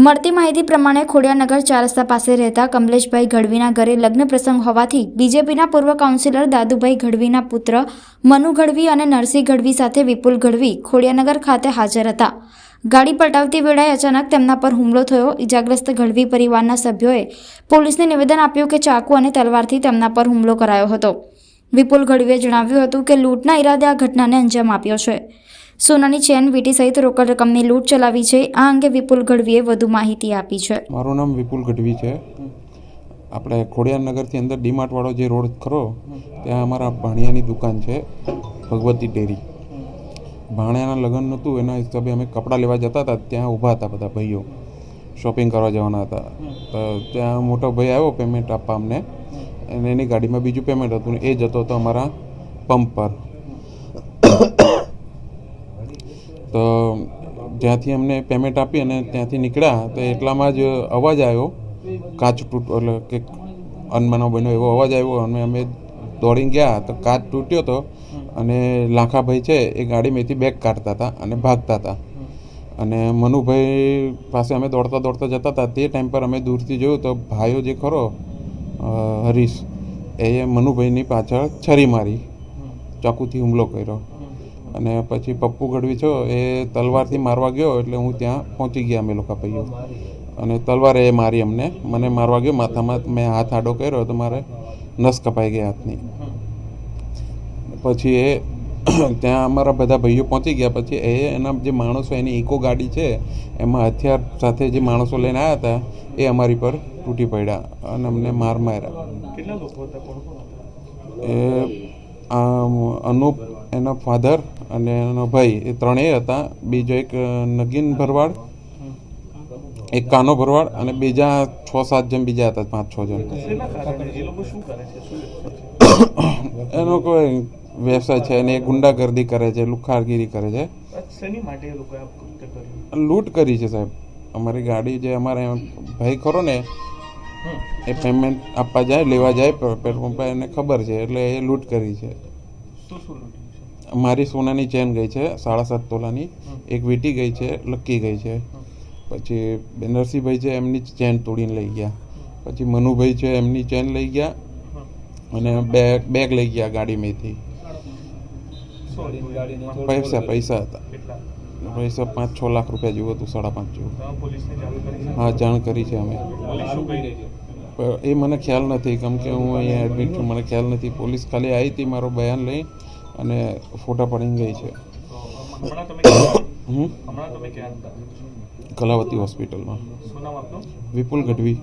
મળતી માહિતી પ્રમાણે ખોડિયારનગર 4 રસ્તા પાસે રહેતા કમલેશભાઈ ગઢવીના ઘરે લગ્ન પ્રસંગ હોવાથી બીજેપીના પૂર્વ કાઉન્સિલર દાદુભાઈ ગઢવીના પુત્ર મનુ ગઢવી અને નરસિંહ ગઢવી સાથે વિપુલ ગઢવી ખોડિયારનગર ખાતે હાજર હતા. ગાડી પલટાવતી વેળાએ અચાનક તેમના પર હુમલો થયો. ઇજાગ્રસ્ત ગઢવી પરિવારના સભ્યોએ પોલીસને નિવેદન આપ્યું કે ચાકુ અને તલવારથી તેમના પર હુમલો કરાયો હતો. વિપુલ ગઢવીએ જણાવ્યું હતું કે લૂંટના ઈરાદે આ ઘટનાને અંજામ આપ્યો છે. સોનાની ચેન, વીંટી સહિત રોકડ રકમની લૂંટ ચલાવી છે. આ અંગે વિપુલ ગઢવીએ વધુ માહિતી આપી છે. મારું નામ વિપુલ ગઢવી છે. આપણે ખોડિયારનગરથી અંદર ડીમાર્ટ વાળો જે રોડ ખરો ત્યાં અમારા ભાણિયાની દુકાન છે, ભગવતી ડેરી. ભાણિયાના લગ્ન નહોતું એના હિસાબે અમે કપડાં લેવા જતા હતા. ત્યાં ઊભા હતા બધા ભાઈઓ, શોપિંગ કરવા જવાના હતા. તો ત્યાં મોટો ભાઈ આવ્યો પેમેન્ટ આપવા અમને, અને એની ગાડીમાં બીજું પેમેન્ટ હતું ને એ જતો હતો અમારા પંપ પર. તો જ્યાંથી અમને પેમેન્ટ આપી અને ત્યાંથી નીકળ્યા તો એટલામાં જ અવાજ આવ્યો, કાચ એટલે કે અનબનાવ બન્યો એવો અવાજ આવ્યો અને અમે દોડીને ગયા તો કાચ તૂટ્યો હતો અને લાખાભાઈ છે એ ગાડીમાંથી બેગ કાઢતા હતા અને ભાગતા હતા. અને મનુભાઈ પાસે અમે દોડતા દોડતા જતા હતા. તે ટાઈમ પર અમે દૂરથી જોયું તો ભાઈઓ જે ખરો હરીશ એ મનુભાઈની પાછળ છરી મારી, ચાકુથી હુમલો કર્યો. અને પછી પપ્પુ ગઢવી છો એ તલવારથી મારવા ગયો એટલે હું ત્યાં પહોંચી ગયા અમે લોકો ભાઈઓ, અને તલવારે એ મારી મને મારવા ગયો માથામાં. મેં હાથ આડો કર્યો તો મારે નસ કપાઈ ગયા હાથની. પછી એ ત્યાં અમારા બધા ભાઈઓ પહોંચી ગયા. પછી એના જે માણસો, એની ઇકો ગાડી છે એમાં હથિયાર સાથે જે માણસો લઈને આવ્યા હતા એ અમારી પર તૂટી પડ્યા અને અમને માર્યા. એ અનુપ, એનો ફાધર અને એનો ભાઈ, એ ત્રણેય હતા. બીજો એક નગીન ભરવાડ, એક કાનો ભરવાડ અને બીજા 6-7 જણ બીજા હતા, 5-6 જણ. એનો કોઈ વ્યવસાય છે અને એ ગુંડાગર્દી કરે છે, લુખારગીરી કરે છે. લૂંટ કરી છે સાહેબ. અમારી ગાડી જે અમારે ભાઈ ખરો ને એ પેમેન્ટ આપવા જાય, લેવા જાય પેટ્રોલ પંપે, એને ખબર છે એટલે એ લૂંટ કરી છે. મારી સોનાની ચેન ગઈ છે 7.5 તોલાની, એક વીંટી ગઈ છે, લક્કી ગઈ છે. પછી નરસિંહભાઈ છે એમની ચેન તોડીને લઈ ગયા. પછી મનુભાઈ છે એમની ચેન લઈ ગયા અને બેગ લઈ ગયા ગાડીમાંથી. પૈસા હતા, પૈસા 5-6 લાખ રૂપિયા જેવું હતું, 5.5 જેવું. હા, જાણ કરી છે અમે. એ મને ખ્યાલ નથી, કેમ કે હું અહીંયા એડમિટ છું, મને ખ્યાલ નથી. પોલીસ ખાલી આવી હતી મારો બયાન લઈ અને ફોટા પડીને ગઈ છે. કલાવતી હોસ્પિટલમાં. વિપુલ ગઢવી.